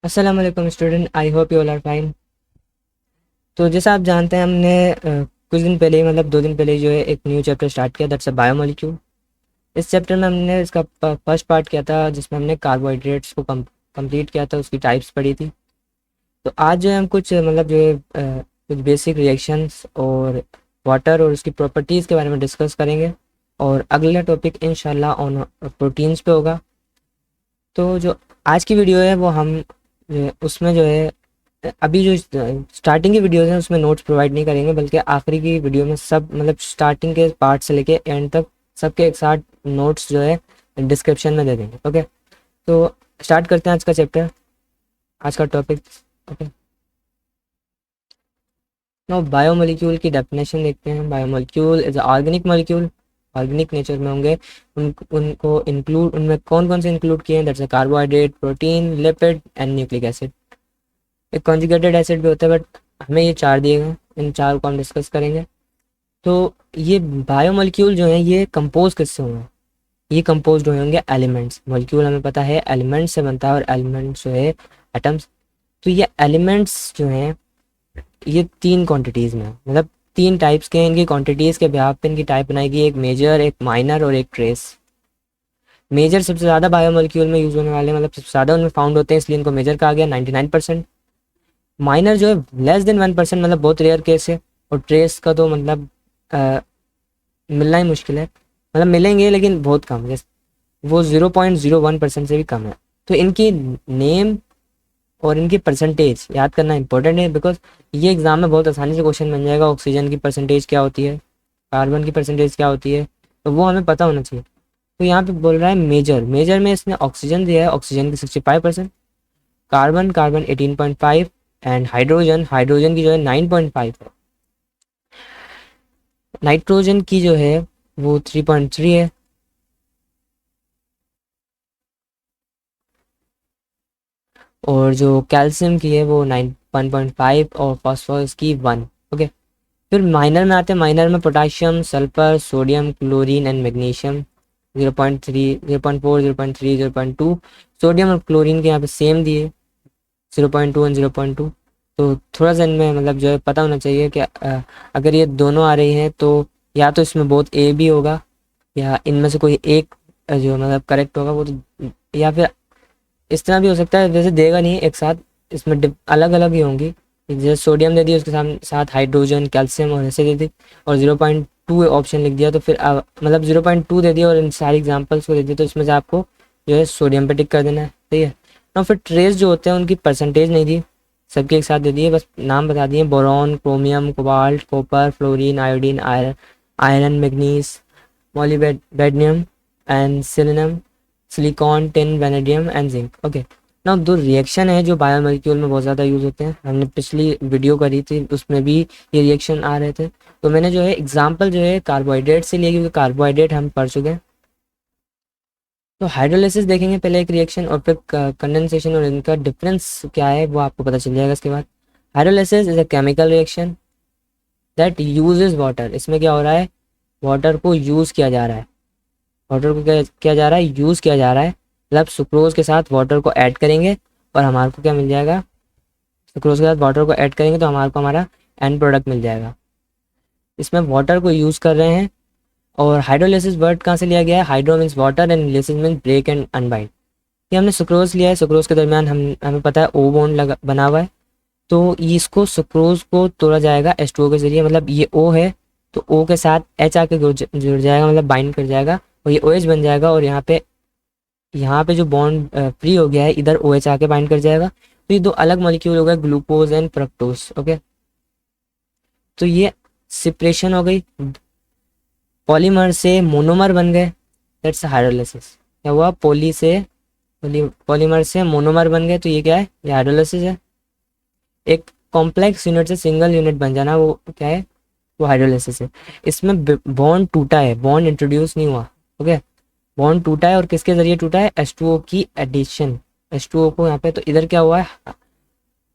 अस्सलाम वालेकुम student, I hope you all are fine. तो जैसा आप जानते हैं हमने कुछ दिन पहले ही मतलब 2 दिन पहले जो है एक न्यू चैप्टर स्टार्ट किया, दैट्स अ बायोमोलिक्यूल। इस चैप्टर में हमने इसका फर्स्ट पार्ट किया था जिसमें हमने कार्बोहाइड्रेट्स को कंप्लीट किया था, उसकी टाइप्स पढ़ी थी। तो आज जो है हम कुछ मतलब जो है कुछ बेसिक रिएक्शंस और वाटर और उसकी प्रॉपर्टीज़ के बारे में डिस्कस करेंगे। और अगला टॉपिक इंशाल्लाह ऑन प्रोटीन्स पे होगा। तो जो आज की वीडियो है वो हम उसमें जो है अभी जो स्टार्टिंग की वीडियोस हैं उसमें नोट्स प्रोवाइड नहीं करेंगे, बल्कि आखिरी की वीडियो में सब मतलब स्टार्टिंग के पार्ट से लेके एंड तक सबके एक साथ नोट्स जो है डिस्क्रिप्शन में दे देंगे। ओके, तो स्टार्ट करते हैं आज का चैप्टर, आज का टॉपिक। ओके, नो बायोमोलिक्यूल की डेफिनेशन देखते हैं। Biomolecule is organic molecule, organic nature में होंगे। उनको इंक्लूड उनमें कौन कौन से इंक्लूड किए हैं? That's a carbohydrate, protein, lipid and nucleic acid. एक कॉन्जुगेटेड एसिड भी होता है, बट हमें ये चार दिए गए, इन चार को हम डिस्कस करेंगे। तो ये बायोमोलिक्यूल जो है ये कंपोज किससे होंगे? ये कंपोज होंगे एलिमेंट्स। मॉलिक्यूल हमें पता है एलिमेंट्स से बनता है, और एलिमेंट्स जो है एटम्स। तो ये एलिमेंट्स जो हैं ये तीन क्वांटिटीज़ में हैं, मतलब तीन टाइप्स के हैं। इनकी क्वांटिटीज़ के बिहाफ पे इनकी टाइप बनाएगी, एक मेजर, एक माइनर और एक ट्रेस। मेजर सबसे ज़्यादा बायोमोलिक्यूल में यूज़ होने वाले, मतलब सबसे ज़्यादा उनमें फाउंड होते हैं, इसलिए इनको मेजर कहा गया 99%। माइनर जो है लेस देन 1%, मतलब बहुत रेयर केस है। और ट्रेस का तो मतलब मिलना ही मुश्किल है, मतलब मिलेंगे लेकिन बहुत कम, जैसे वो 0.01% से भी कम है। तो इनकी नेम और इनकी परसेंटेज याद करना इंपॉर्टेंट है, बिकॉज ये एग्जाम में बहुत आसानी से क्वेश्चन बन जाएगा। ऑक्सीजन की परसेंटेज क्या होती है, कार्बन की परसेंटेज क्या होती है, तो वो हमें पता होना चाहिए। तो यहाँ पे बोल रहा है मेजर, मेजर में इसने ऑक्सीजन दिया है, ऑक्सीजन की 65%, carbon carbon 18.5, and hydrogen, hydrogen की जो है 9.5 है, नाइट्रोजन की जो है वो 3.3 है, और जो कैल्शियम की है वो 1.5, और फास्फोरस की 1। ओके, फिर माइनर में आते हैं। माइनर में potassium, sulphur, sodium, chlorine and magnesium 0.3, 0.4, 0.3, 0.2। Sodium और क्लोरीन के यहाँ पे सेम दिए 0.2 एंड 0.2। तो थोड़ा सा इनमें मतलब जो है पता होना चाहिए कि अगर ये दोनों आ रही हैं तो या तो इसमें बहुत ए भी होगा, या इनमें से कोई एक जो मतलब करेक्ट होगा वो तो, या फिर इस तरह भी हो सकता है वैसे देगा नहीं एक साथ, इसमें अलग अलग ही होंगी। जैसे सोडियम दे दिया, उसके साथ हाइड्रोजन, कैल्शियम और ऐसे दे दी, और 0.2 ऑप्शन लिख दिया, तो फिर मतलब 0.2 दे दिया और इन सारी एग्जाम्पल्स को दे दिया, तो इसमें से आपको जो है सोडियम पे टिक कर देना है, सही है ना। फिर ट्रेस जो होते हैं उनकी परसेंटेज नहीं दी, सबके एक साथ दे दिए, बस नाम बता दिए। Boron, chromium, cobalt, copper, fluorine, iodine, iron, iron, manganese, molybdenum and selenium, silicon, tin, vanadium and zinc. Okay, ना दो रिएक्शन है जो बायोमोलिक्यूल में बहुत ज़्यादा यूज़ होते हैं, हमने पिछली वीडियो करी थी उसमें भी ये रिएक्शन आ रहे थे। तो मैंने जो है एग्जांपल जो है कार्बोहाइड्रेट से लिया, क्योंकि कार्बोहाइड्रेट हम पढ़ चुके हैं। तो हाइड्रोलिसिस देखेंगे पहले एक रिएक्शन, और फिर कंडेंसेशन, और इनका डिफरेंस क्या है वो आपको पता चल जाएगा इसके बाद। Hydrolysis is a chemical reaction that uses water. इसमें क्या हो रहा है? वाटर को यूज़ किया जा रहा है, वाटर को क्या किया जा रहा है? यूज़ किया जा रहा है। मतलब सुक्रोज के साथ वाटर को ऐड करेंगे और हमारे को क्या मिल जाएगा? सुक्रोज के साथ वाटर को ऐड करेंगे तो हमारे को हमारा एंड प्रोडक्ट मिल जाएगा। इसमें वाटर को यूज़ कर रहे हैं। और हाइड्रोलिसिस वर्ड कहाँ से लिया गया है? Hydro means water and lysis means break and unbind. ये हमने सुक्रोज लिया है, सुक्रोज के दरमियान हमें पता है ओ बॉन्ड लगा बना हुआ है, तो इसको सुक्रोज को तोड़ा जाएगा H2O के जरिए। मतलब ये O है तो O के साथ H आके जुड़ जाएगा, मतलब बाइंड कर जाएगा, और ये OH बन जाएगा। और यहाँ पे जो बॉन्ड फ्री हो गया है इधर OH आके बाइंड कर जाएगा। तो ये दो अलग मॉलिक्यूल हो गए, ग्लूकोज एंड फ्रक्टोज। ओके, तो ये सेपरेशन हो गई, पॉलीमर से मोनोमर बन गए, दैट्स हाइड्रोलिसिस। क्या हुआ? पॉलीमर से मोनोमर बन गए, तो ये क्या है? ये हाइड्रोलिसिस है। एक कॉम्प्लेक्स यूनिट से सिंगल यूनिट बन जाना वो क्या है? वो हाइड्रोलिसिस है। इसमें बॉन्ड टूटा है, बॉन्ड इंट्रोड्यूस नहीं हुआ। ओके, बॉन्ड टूटा है, और किसके जरिए टूटा है? H2O की एडिशन, H2O को यहाँ पे, तो इधर क्या हुआ है?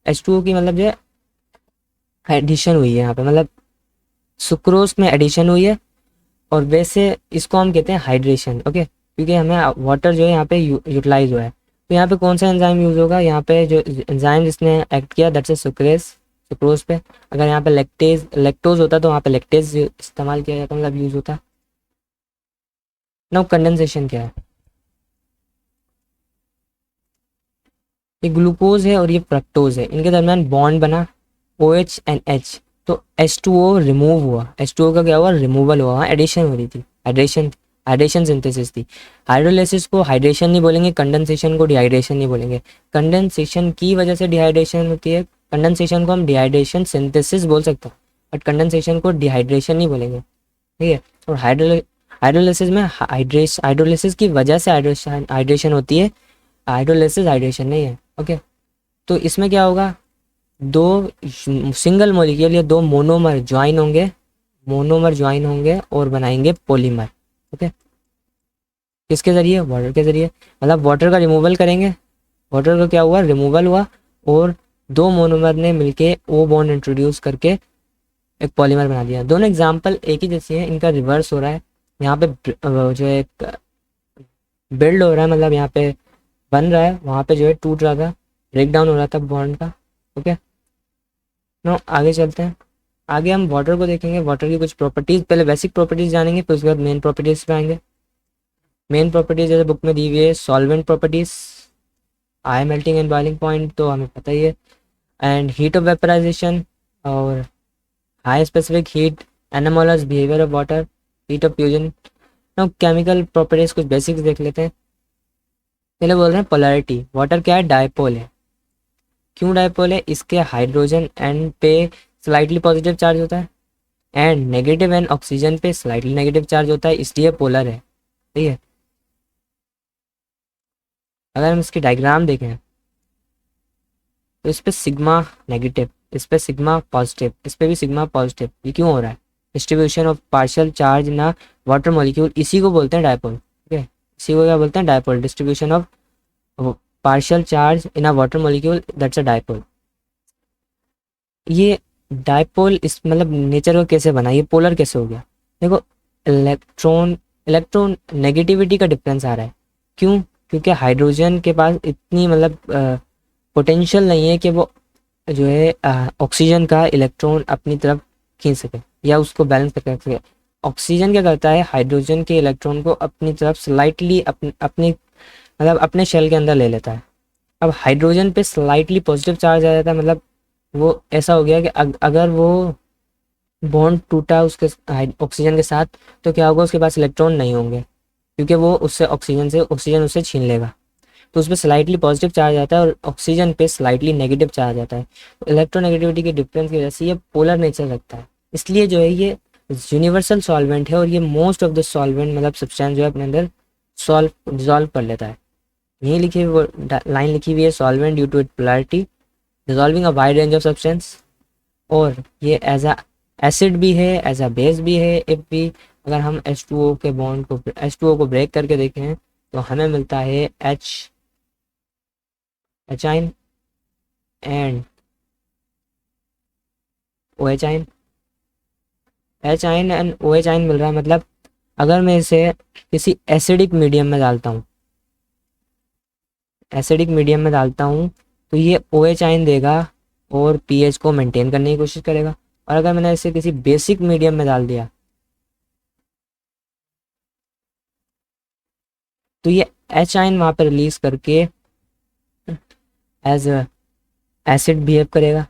H2O की मतलब जो है एडिशन हुई है यहाँ पे, मतलब सुक्रोज में एडिशन हुई है। और वैसे इसको हम कहते हैं हाइड्रेशन। ओके, क्योंकि हमें वाटर जो है यहाँ पे यूटिलाइज हुआ है। तो यहाँ पे कौन सा एंजाइम यूज़ होगा, यहाँ पे जो एंजाइम जिसने एक्ट किया दैट्स ए सुक्रोज पे। अगर यहाँ पे लैक्टोज होता तो वहाँ पे लैक्टेज इस्तेमाल किया जाता, मतलब यूज़ होता। नाउ कंडेंसेशन क्या है, ये ग्लूकोज है और ये फ्रक्टोज है, इनके दरमियान बॉन्ड बना OH एंड H, तो H2O रिमूव हुआ। H2O का क्या हुआ, रिमूवल हुआ, वहाँ एडिशन हो रही थी, हाइड्रेशन, हाइड्रेशन सिंथेसिस थी। हाइड्रोलिसिस को हाइड्रेशन नहीं बोलेंगे, कंडेंसेशन को डिहाइड्रेशन नहीं बोलेंगे। कंडेंसेशन की वजह से डिहाइड्रेशन होती है, कंडेंसेशन को हम डिहाइड्रेशन सिंथेसिस बोल सकते हैं, बट कंडेंसेशन को डिहाइड्रेशन नहीं बोलेंगे, ठीक है। और हाइड्रोलिसिस में हाइड्रोलिसिस की वजह से हाइड्रेशन होती है, हाइड्रोलिसिस हाइड्रेशन नहीं है, ओके। तो इसमें क्या होगा, दो सिंगल मॉलिक्यूल या दो मोनोमर ज्वाइन होंगे और बनाएंगे पॉलीमर, ओके। किसके ज़रिए, वाटर के ज़रिए, मतलब वाटर का रिमूवल करेंगे, वाटर का क्या हुआ, रिमूवल हुआ, और दो मोनोमर ने मिलके ओ बॉन्ड इंट्रोड्यूस करके एक पॉलीमर बना दिया। दोनों एग्जाम्पल एक ही जैसी है, इनका रिवर्स हो रहा है। यहाँ पे जो है बिल्ड हो रहा है, मतलब यहाँ पे बन रहा है, वहाँ पे जो है टूट रहा था, ब्रेक डाउन हो रहा था बॉन्ड का, ओके। नो आगे चलते हैं, आगे हम वाटर को देखेंगे, वाटर की कुछ प्रॉपर्टीज़, पहले बेसिक प्रॉपर्टीज़ जानेंगे, फिर उसके बाद मेन प्रॉपर्टीज़ पे आएंगे। मेन प्रॉपर्टीज़ जैसे बुक में दी हुई है, solvent properties, I melting and boiling point तो हमें पता ही है, एंड हीट ऑफ वेपराइजेशन और high specific heat, anomalous behaviour of water, heat of fusion. No chemical properties कुछ बेसिक्स देख लेते हैं। पहले बोल रहे हैं पोलैरिटी, वाटर क्या है, डायपोल है। क्यों डायपोल है, इसके हाइड्रोजन एंड पे स्लाइटली पॉजिटिव चार्ज होता है, एंड नेगेटिव एंड ऑक्सीजन पे स्लाइटली नेगेटिव चार्ज होता है, इसलिए पोलर है, ठीक है। अगर हम इसकी डायग्राम देखें तो इस पे सिग्मा नेगेटिव, इस पे सिग्मा पॉजिटिव, इस पे भी सिग्मा पॉजिटिव, ये क्यों हो रहा है, डिस्ट्रीब्यूशन ऑफ पार्शियल चार्ज ना वाटर मॉलिक्यूल, इसी को बोलते हैं डायपोल, ठीक है। इसी को क्या बोलते हैं, dipole, distribution of partial charge in a water molecule, that's a dipole. ये डायपोल इस मतलब नेचर को कैसे बना, ये पोलर कैसे हो गया, देखो इलेक्ट्रॉन इलेक्ट्रॉन नेगेटिविटी का डिफरेंस आ रहा है। क्यों, क्योंकि हाइड्रोजन के पास इतनी मतलब पोटेंशियल नहीं है कि वो जो है ऑक्सीजन का इलेक्ट्रॉन अपनी तरफ खींच सके या उसको बैलेंस करके रख सके। ऑक्सीजन क्या करता है, हाइड्रोजन के इलेक्ट्रॉन को अपनी तरफ स्लाइटली अपनी मतलब अपने शेल के अंदर ले लेता है। अब हाइड्रोजन पे स्लाइटली पॉजिटिव चार्ज आ जाता है, मतलब वो ऐसा हो गया कि अगर वो बॉन्ड टूटा उसके ऑक्सीजन के साथ, तो क्या होगा, उसके पास इलेक्ट्रॉन नहीं होंगे, क्योंकि वो उससे ऑक्सीजन उससे छीन लेगा। तो उस पर स्लाइटली पॉजिटिव चार्ज आता है और ऑक्सीजन पे स्लाइटली नेगेटिव चार्ज आता है। तो इलेक्ट्रोनेगेटिविटी के डिफरेंस की वजह से ये पोलर नेचर रखता है, इसलिए जो है ये यूनिवर्सल सॉल्वेंट है, और ये मोस्ट ऑफ द सॉल्वेंट मतलब सब्सटेंस जो है अपने अंदर डिजॉल्व कर लेता है। यही लिखी हुई लाइन लिखी हुई है, solvent due to it polarity dissolving a wide range of substance. और ये एज अ एसिड भी है, एज अ बेस भी है। इफ भी अगर हम H2O को ब्रेक करके देखें तो हमें मिलता है H ion and O H ion, H ion and O H ion मिल रहा है। मतलब अगर मैं इसे किसी एसिडिक मीडियम में डालता हूँ तो ये ओ एच आइन देगा और पीएच को मेंटेन करने की कोशिश करेगा। और अगर मैंने इसे किसी बेसिक मीडियम में डाल दिया तो ये एच आइन वहाँ पर रिलीज करके एज एसिड बिहेव करेगा।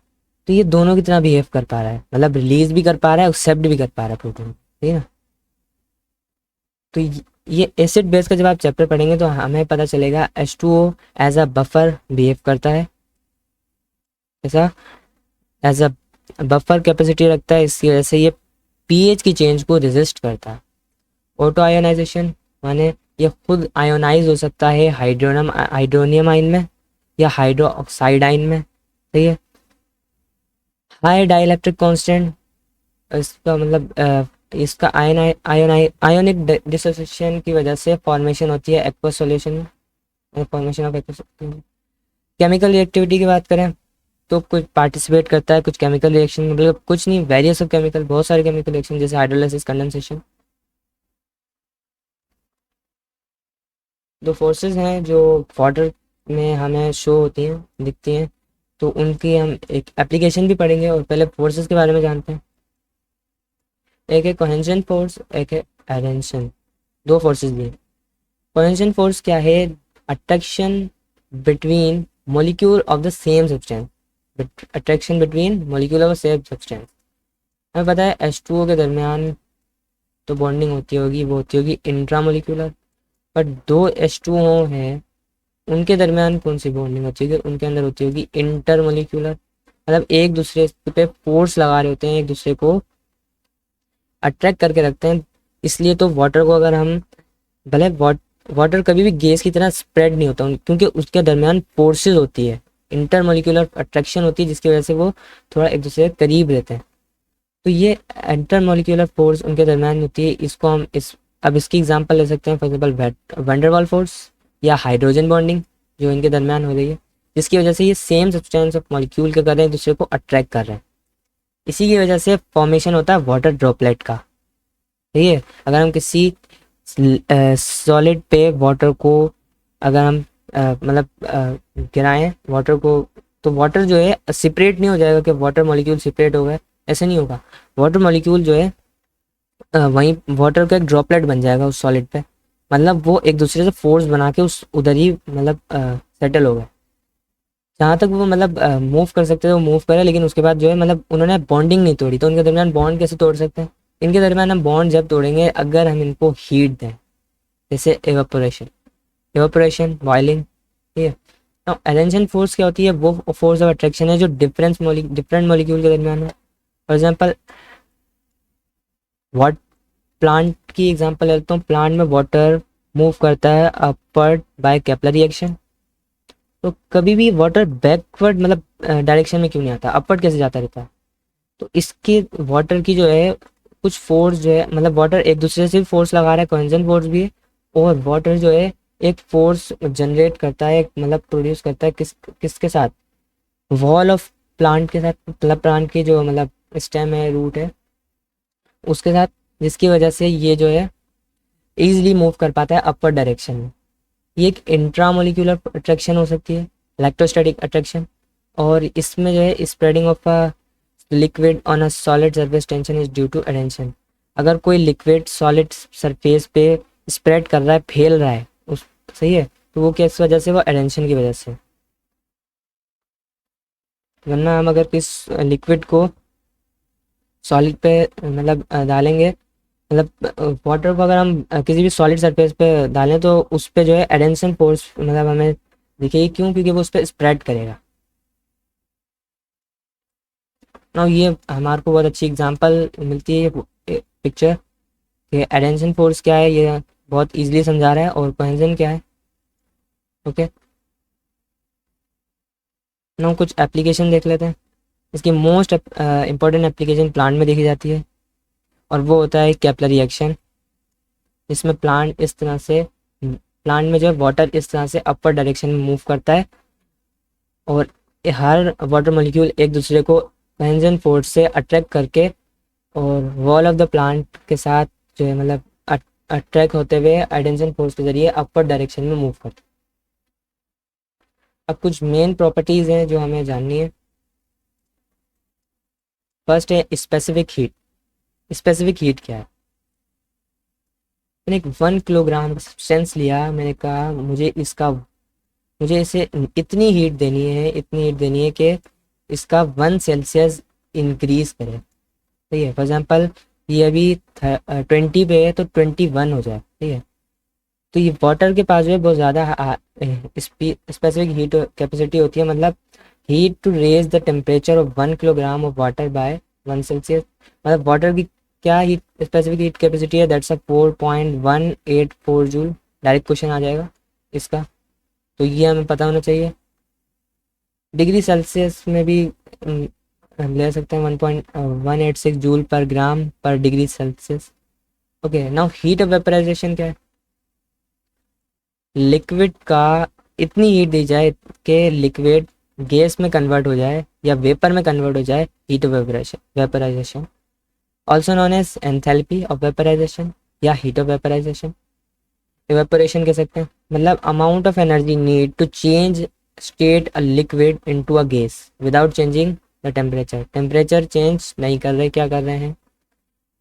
तो ये दोनों की तरह बिहेव कर पा रहा है, मतलब रिलीज भी कर पा रहा है, एक्सेप्ट भी कर पा रहा है प्रोटोन, ठीक है ना। तो ये एसिड बेस का जब आप चैप्टर पढ़ेंगे तो हमें पता चलेगा H2O as a buffer behave करता है, ऐसा एज अ बफर कैपेसिटी रखता है, इसकी वजह से ये पीएच की चेंज को रेजिस्ट करता है। ऑटो आयोनाइजेशन माने ये खुद आयोनाइज हो सकता है हाइड्रोनियम आइन में या हाइड्रो ऑक्साइड आइन में, ठीक है। हाई डाइलेक्ट्रिक कांस्टेंट, इसका मतलब इसका आयोनिक डिसोसिएशन की वजह से फॉर्मेशन होती है एक्वस सॉल्यूशन में, formation of aqueous. Chemical reactivity की बात करें तो कुछ पार्टिसिपेट करता है कुछ केमिकल रिएक्शन में, मतलब कुछ नहीं, वेरियस ऑफ केमिकल, बहुत सारे केमिकल रिएक्शन जैसे हाइड्रोलाइसिस, कंडेंसेशन। दो फोर्सेस हैं जो वाटर में हमें शो होती हैं, दिखती हैं, तो उनकी हम एक एप्लीकेशन भी पढ़ेंगे। और पहले फोर्सेस के बारे में जानते हैं। एक है कोहेंशन फोर्स, एक है एडेंशन। दो फोर्सेस दिए। कोहेंशन फोर्स क्या है? Attraction between molecule of the same substance. Attraction between molecule of same substance. हमें पता है H2O के दरमियान तो बॉन्डिंग होती होगी, वो होती होगी इंट्रामोलिकुलर। बट दो H2O हैं, उनके दरमियान कौन सी बॉन्डिंग होती होगी? उनके अंदर होती होगी इंटरमोलिकुलर। मतलब एक दूसरे पे फोर्स लगा रहे होते हैं, एक दूसरे को अट्रैक्ट करके रखते हैं। इसलिए तो वाटर को अगर हम, भले वाटर कभी भी गैस की तरह स्प्रेड नहीं होता क्योंकि उसके दरमियान फोर्सेस होती है, इंटरमोलिकुलर अट्रैक्शन होती है, जिसकी वजह से वो थोड़ा एक दूसरे के करीब रहते हैं। तो ये इंटरमोलिकुलर फोर्स उनके दरमियान होती है। इसको हम अब इसकी एग्जांपल ले सकते हैं, फॉर एग्जाम्पल वैंडरवाल फोर्स या हाइड्रोजन बॉन्डिंग जो इनके दरमियान हो रही है, जिसकी वजह से ये सेम सब्सटेंस ऑफ मॉलिक्यूल क्या कर रहे हैं, एक दूसरे को अट्रैक्ट कर रहे हैं। इसी की वजह से फॉर्मेशन होता है वाटर ड्रॉपलेट का। ठीक है, अगर हम किसी सॉलिड पे वाटर को अगर हम मतलब गिराएं वाटर को, तो वाटर जो है सेपरेट नहीं हो जाएगा कि वाटर मॉलिक्यूल सेपरेट हो गए, ऐसे नहीं होगा। वाटर मॉलिक्यूल जो है वहीं वाटर का एक ड्रॉपलेट बन जाएगा उस सॉलिड पे। मतलब वो एक दूसरे से फोर्स बना के उस उधर ही मतलब सेटल हो गए। जहाँ तक वो मतलब मूव कर सकते थे वो मूव करे, लेकिन उसके बाद जो है मतलब उन्होंने बॉन्डिंग नहीं तोड़ी। तो उनके दरमियान बॉन्ड कैसे तोड़ सकते हैं? इनके दरमियान हम बॉन्ड जब तोड़ेंगे अगर हम इनको हीट दें, जैसे एवापोरेशन, बॉइलिंग। ठीक है। now एडेंशन फोर्स क्या होती है? वो फोर्स ऑफ अट्रैक्शन है जो डिफरेंट मॉलिक्यूल के दरमियान है। फॉर एग्जांपल वाट प्लांट की एग्जांपल लेता हूँ। प्लांट में वाटर मूव करता है अपवर्ड बाय केपलर रिएक्शन। तो कभी भी वाटर बैकवर्ड मतलब डायरेक्शन में क्यों नहीं आता, अपवर्ड कैसे जाता रहता है? तो इसके वाटर की जो है कुछ फोर्स जो है, मतलब वाटर एक दूसरे से फोर्स लगा रहा है, कॉन्जन फोर्स भी है। और वाटर जो है एक फोर्स जनरेट करता है, मतलब प्रोड्यूस करता है किसके साथ? वॉल ऑफ प्लांट के साथ, मतलब प्लांट की जो मतलब स्टेम है, रूट है, उसके साथ, जिसकी वजह से ये जो है ईजिली मूव कर पाता है अपवर्ड डायरेक्शन में। ये एक इंट्रामोलिकुलर अट्रैक्शन हो सकती है, इलेक्ट्रोस्टैटिक अट्रैक्शन। और इसमें जो है spreading of a liquid on a solid surface tension is due to adhesion. अगर कोई लिक्विड सॉलिड सरफेस पे स्प्रेड कर रहा है, फैल रहा है उस, सही है, तो वो किस वजह से? वो एडेंशन की वजह से। वरना हम अगर किस लिक्विड को सॉलिड पे मतलब डालेंगे, मतलब वाटर को अगर हम किसी भी सॉलिड सरफेस पे डालें तो उस पे जो है एडेंशन फोर्स मतलब हमें दिखेगी। क्यों? क्योंकि वो उस पर स्प्रेड करेगा ना। ये हमारे को बहुत अच्छी एग्जांपल मिलती है पिक्चर कि एडेंशन फोर्स क्या है, ये बहुत इजीली समझा रहा है। और कोहेजन क्या है। ओके, ना कुछ एप्लीकेशन देख लेते हैं। इसकी मोस्ट इम्पॉर्टेंट एप्लीकेशन प्लांट में देखी जाती है, और वो होता है केपलर रिएक्शन। जिसमें प्लांट में जो है वाटर इस तरह से अपर डायरेक्शन में मूव करता है, और हर वाटर मॉलिक्यूल एक दूसरे को कोहेजन फोर्स से अट्रैक्ट करके और वॉल ऑफ द प्लांट के साथ जो है मतलब अट्रैक्ट होते हुए एडेंशन फोर्स के जरिए अपर डायरेक्शन में मूव करते हैं। अब कुछ मेन प्रॉपर्टीज़ हैं जो हमें जाननी है। फर्स्ट है स्पेसिफिक हीट। स्पेसिफिक हीट क्या है? मैंने एक 1 किलोग्राम का सब्सटेंस लिया, मैंने कहा मुझे इसे इतनी हीट देनी है, इतनी हीट देनी है कि इसका 1 सेल्सियस इंक्रीज करे। ठीक है, फॉर एग्जांपल ये अभी 20 पे है तो 21 हो जाए। ठीक है, तो ये वाटर के पास जो है बहुत ज़्यादा स्पेसिफिक हीट कैपेसिटी होती है। मतलब heat to raise the temperature of 1 kilogram of water by 1 Celsius. मतलब वाटर की क्या हीट स्पेसिफिक हीट कैपेसिटी है? That's a 4.184 joule. Direct question आ जाएगा इसका, तो ये हमें पता होना चाहिए। डिग्री सेल्सियस में भी हम ले सकते हैं 1.186 जूल पर ग्राम पर degree Celsius. Okay, now heat of vaporization क्या है? लिक्विड का इतनी हीट दी जाए कि लिक्विड गैस में कन्वर्ट हो जाए या वेपर में कन्वर्ट हो जाए, heat of vaporization also known as enthalpy of vaporization या हीट ऑफ वेपराइजेशन। इवेपोरेशन कह सकते हैं, मतलब amount of energy need to change state a liquid into a gas without changing the temperature. Temperature change नहीं कर रहे, क्या कर रहे हैं?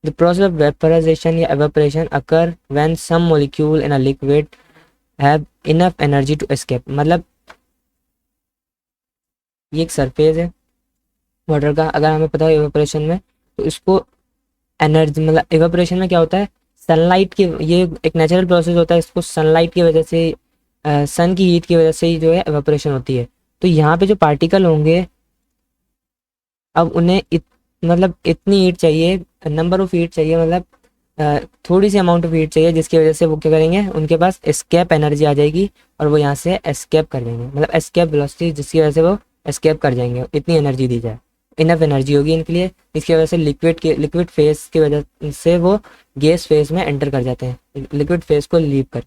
द प्रोसेस ऑफ वेपराइजेशन या evaporation occur when some molecule in a liquid have enough energy to escape. मतलब ये एक सरफेस है वाटर का, अगर हमें पता है एवेपोरेशन में, तो इसको एनर्जी, मतलब एवेपोरेशन में क्या होता है, सनलाइट की, ये एक नेचुरल प्रोसेस होता है, इसको सनलाइट की वजह से, सन की हीट की वजह से ही जो है एवेपोरेशन होती है। तो यहाँ पे जो पार्टिकल होंगे, अब उन्हें मतलब इतनी हीट चाहिए, नंबर ऑफ हीट चाहिए, मतलब थोड़ी सी अमाउंट ऑफ हीट चाहिए, जिसकी वजह से वो क्या करेंगे, उनके पास एस्केप एनर्जी आ जाएगी और वो यहाँ से एस्केप कर जाएंगे, मतलब एस्केप वेलोसिटी, जिसकी वजह से वो एस्केप कर जाएंगे, इतनी एनर्जी दी जाए, इनफ एनर्जी होगी इनके लिए, इसकी वजह से लिक्विड फेस की वजह से वो गैस फेस में एंटर कर जाते हैं, लिक्विड फेस को लीव कर।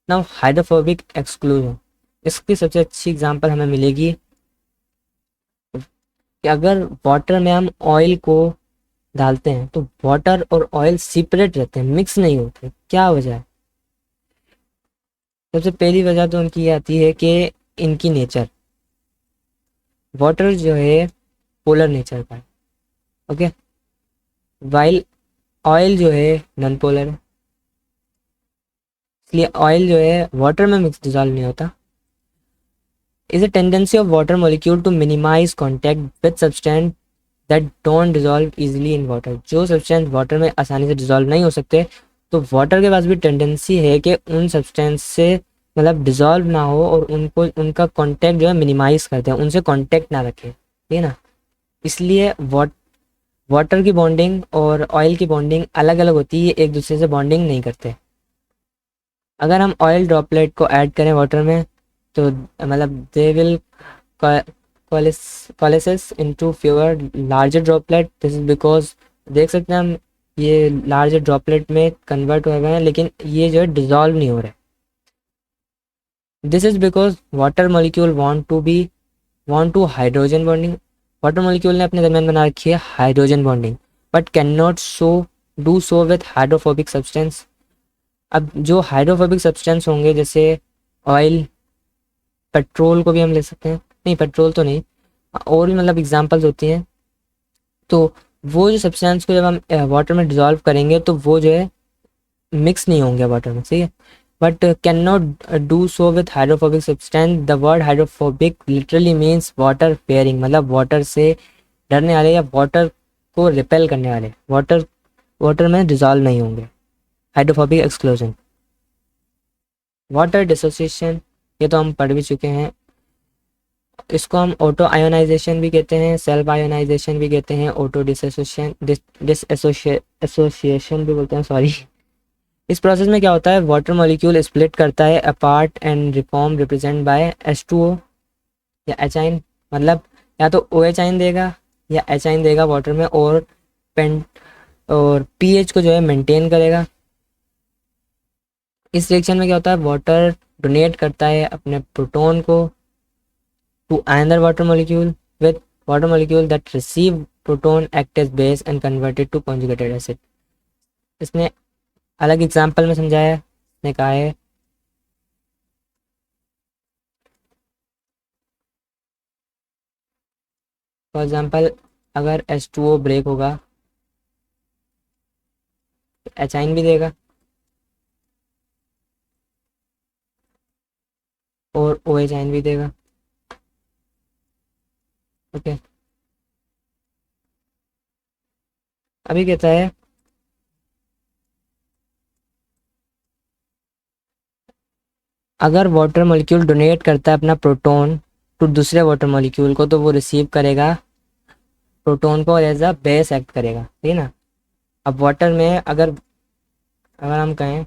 नाउ हाइड्रोफोबिक एक्सक्लूजन, इसकी सबसे अच्छी एग्जांपल हमें मिलेगी कि अगर वाटर में हम ऑयल को डालते हैं तो वाटर और ऑयल सेपरेट रहते हैं, मिक्स नहीं होते। क्या वजह है? सबसे पहली वजह तो उनकी ये आती है कि इनकी नेचर, वाटर जो है पोलर नेचर का है, ओके, वाइल ऑयल जो है नॉन पोलर है, इसलिए ऑयल जो है वाटर में मिक्स डिजॉल्व नहीं होता। Is a tendency of water molecule to minimize contact with substance that don't dissolve easily in water. जो सब्सटेंस वाटर में आसानी से डिजॉल्व नहीं हो सकते, तो वाटर के पास भी टेंडेंसी है कि उन सब्सटेंस से मतलब डिजॉल्व ना हो और उनको, उनका कांटेक्ट जो है मिनिमाइज करते हैं, उनसे कांटेक्ट ना रखें, ठीक है ना। इसलिए वाटर की बॉन्डिंग और ऑयल की बॉन्डिंग अलग अलग होती है, एक दूसरे से बॉन्डिंग नहीं करते। अगर हम ऑयल ड्रॉपलेट को ऐड करें वाटर में, तो मतलब they will coalesces into fewer larger droplet। This is because, देख सकते हैं हम, ये लार्जर ड्रॉपलेट में कन्वर्ट हो गए हैं, लेकिन ये जो है डिजॉल्व नहीं हो रहे। This is because water molecule want to hydrogen bonding. Water molecule ने अपने दरमियान बना रखी है hydrogen bonding, but can not do so with hydrophobic substance. अब जो हाइड्रोफोबिक सब्सटेंस होंगे, जैसे ऑयल, पेट्रोल को भी हम ले सकते हैं, नहीं पेट्रोल तो नहीं, और भी मतलब एग्जांपल्स होती हैं, तो वो जो सब्सटेंस को जब हम वाटर में डिजॉल्व करेंगे तो वो जो है मिक्स नहीं होंगे वाटर में, सही है, but can not do so with hydrophobic substance. The word hydrophobic literally means water fearing, मतलब वाटर से डरने वाले या वाटर को रिपेल करने वाले, वाटर में डिजॉल्व नहीं होंगे। Hydrophobic exclusion. वाटर डिसोसिएशन, ये तो हम पढ़ भी चुके हैं, इसको हम ऑटो आयोनाइजेशन भी कहते हैं, सेल्फ आयोनाइजेशन भी कहते हैं, ऑटो डिसोसिएशन भी बोलते हैं, सॉरी। इस प्रोसेस में क्या होता है, वाटर मॉलिक्यूल स्प्लिट करता है apart and reform represent by H2O या एचाइन, मतलब या तो OH देगा या एचाइन देगा वाटर में, और पेंट और pH को जो है मेंटेन करेगा। इस रिएक्शन में क्या होता है, वाटर डोनेट करता है अपने प्रोटॉन को to another water molecule, with water molecule that receive proton act as base and converted to conjugated acid। इसने अलग एग्जांपल में समझाया है, इसने कहा है फॉर एग्जांपल, अगर H2O ब्रेक होगा तो एचाइन भी देगा और OH आयन भी देगा, ओके। अभी कहता है अगर वाटर मॉलिक्यूल डोनेट करता है अपना प्रोटॉन टू दूसरे वाटर मॉलिक्यूल को, तो वो रिसीव करेगा प्रोटॉन को और एज अ बेस एक्ट करेगा, ठीक है ना। अब वाटर में अगर हम कहें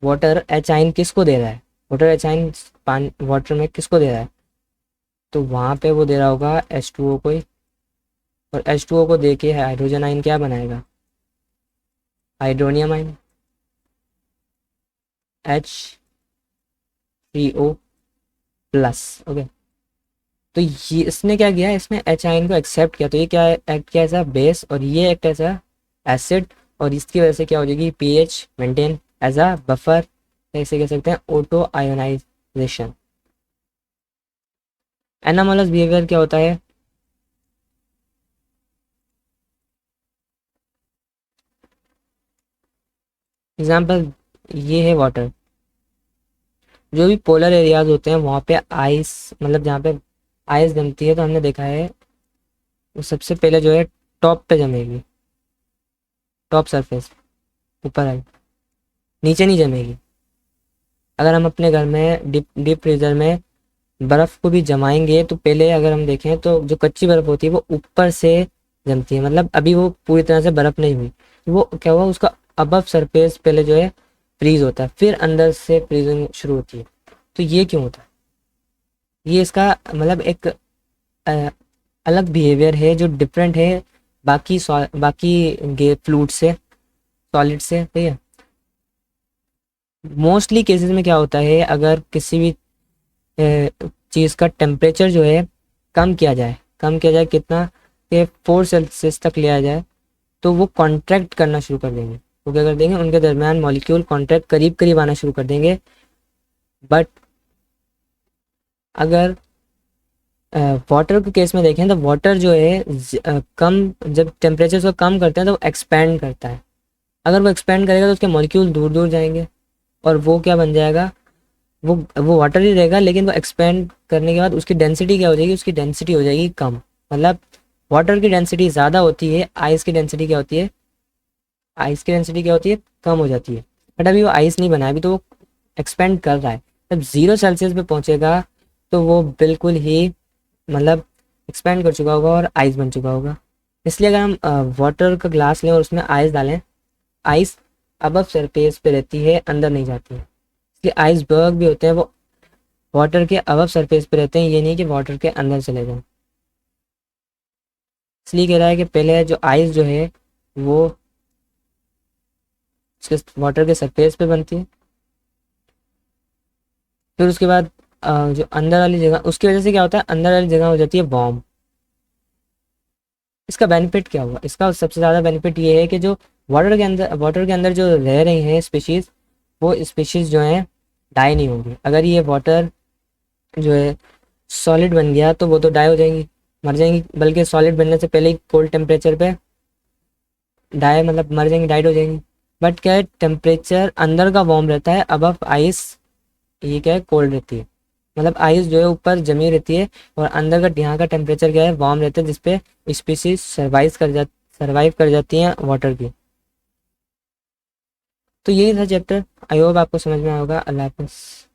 वाटर एचाइन किसको दे रहा है, वाटर एचाइन पानी वाटर में किसको दे रहा है, तो वहाँ पे वो दे रहा होगा H2O को ही, और H2O को दे के हाइड्रोजन आयन क्या बनाएगा, hydronium ion H3O plus, okay. तो ये इसने क्या किया, इसने H आयन को एक्सेप्ट किया, तो ये क्या एक्ट किया एज बेस और ये एक्ट एज एसिड, और इसकी वजह से क्या हो जाएगी, pH maintain, as a buffer, ऐसे कह सकते हैं ऑटो आयोनाइजेशन। एनामोलस बिहेवियर क्या होता है? एग्जाम्पल ये है वाटर। जो भी पोलर एरियाज होते हैं वहाँ पे आइस, मतलब जहाँ पे आइस जमती है तो हमने देखा है वो सबसे पहले जो है टॉप पे जमेगी, टॉप सरफेस, ऊपर आई, नीचे नहीं जमेगी। अगर हम अपने घर में डीप डीप फ्रीजर में बर्फ़ को भी जमाएंगे तो पहले अगर हम देखें तो जो कच्ची बर्फ़ होती है वो ऊपर से जमती है, मतलब अभी वो पूरी तरह से बर्फ़ नहीं हुई, वो क्या हुआ, उसका अबव सरफेस पहले जो है फ्रीज होता है, फिर अंदर से फ्रीजिंग शुरू होती है। तो ये क्यों होता है? ये इसका मतलब एक अ, अलग बिहेवियर है जो डिफरेंट है बाकी गे फ्लूइड से, सॉलिड से, ठीक है। मोस्टली केसेस में क्या होता है, अगर किसी भी चीज़ का टेम्परेचर जो है कम किया जाए कितना, कि 4 सेल्सियस तक लिया जाए, तो वो कॉन्ट्रैक्ट करना शुरू कर देंगे। वो क्या कर देंगे, उनके दरमियान मॉलिक्यूल कॉन्ट्रैक्ट करीब करीब आना शुरू कर देंगे। बट अगर वाटर के केस में देखें तो वाटर जो है कम, जब टेम्परेचर को कम करते हैं तो वो एक्सपैंड करता है। अगर वो एक्सपैंड करेगा तो उसके मॉलिक्यूल दूर दूर जाएंगे, और वो क्या बन जाएगा, वो वाटर ही रहेगा, लेकिन वो एक्सपेंड करने के बाद उसकी डेंसिटी क्या हो जाएगी, उसकी डेंसिटी हो जाएगी कम। मतलब वाटर की डेंसिटी ज़्यादा होती है, आइस की डेंसिटी क्या होती है, आइस की डेंसिटी क्या होती है, कम हो जाती है। बट अभी वो आइस नहीं बना है, अभी तो वो एक्सपेंड कर रहा है। जब 0 सेल्सियस पे पहुंचेगा तो वो बिल्कुल ही, मतलब एक्सपेंड कर चुका होगा और आइस बन चुका होगा। इसलिए अगर हम वाटर का ग्लास लें और उसमें आइस डालें, आइस अबव सरफेस पे रहती है, अंदर नहीं जाती है। इसलिए आइसबर्ग भी होते हैं वो वाटर के अबव सरफेस पे रहते हैं, ये नहीं कि वाटर के अंदर चले जाएं। इसलिए कह रहा है कि पहले जो आइस जो है वो उसके वाटर के सरफेस पे बनती है, फिर उसके बाद जो अंदर वाली जगह, उसकी वजह से क्या होता है, अंदर वाली जगह हो जाती है वार्म। इसका बेनिफिट क्या हुआ, इसका सबसे ज़्यादा बेनिफिट ये है कि जो वाटर के अंदर जो रह रही हैं स्पीशीज़, वो स्पीशीज़ जो हैं डाई नहीं होंगी। अगर ये वाटर जो है सॉलिड बन गया तो वो तो डाई हो जाएंगी, मर जाएंगी, बल्कि सॉलिड बनने से पहले ही कोल्ड टेम्परेचर पे डाई, मतलब मर जाएंगी, डाइड हो जाएंगी। बट क्या है, टेम्परेचर अंदर का वार्म रहता है, अब आइस ये क्या है, कोल्ड रहती है। मतलब आइस जो है ऊपर जमी रहती है, और अंदर का यहाँ का टेम्परेचर क्या है, वार्म रहता है, जिसपे स्पीसीज सर्वाइव कर जाती हैं वाटर की। तो यही था चैप्टर। आई होप आपको समझ में आया होगा। अल्लाह हाफिज़।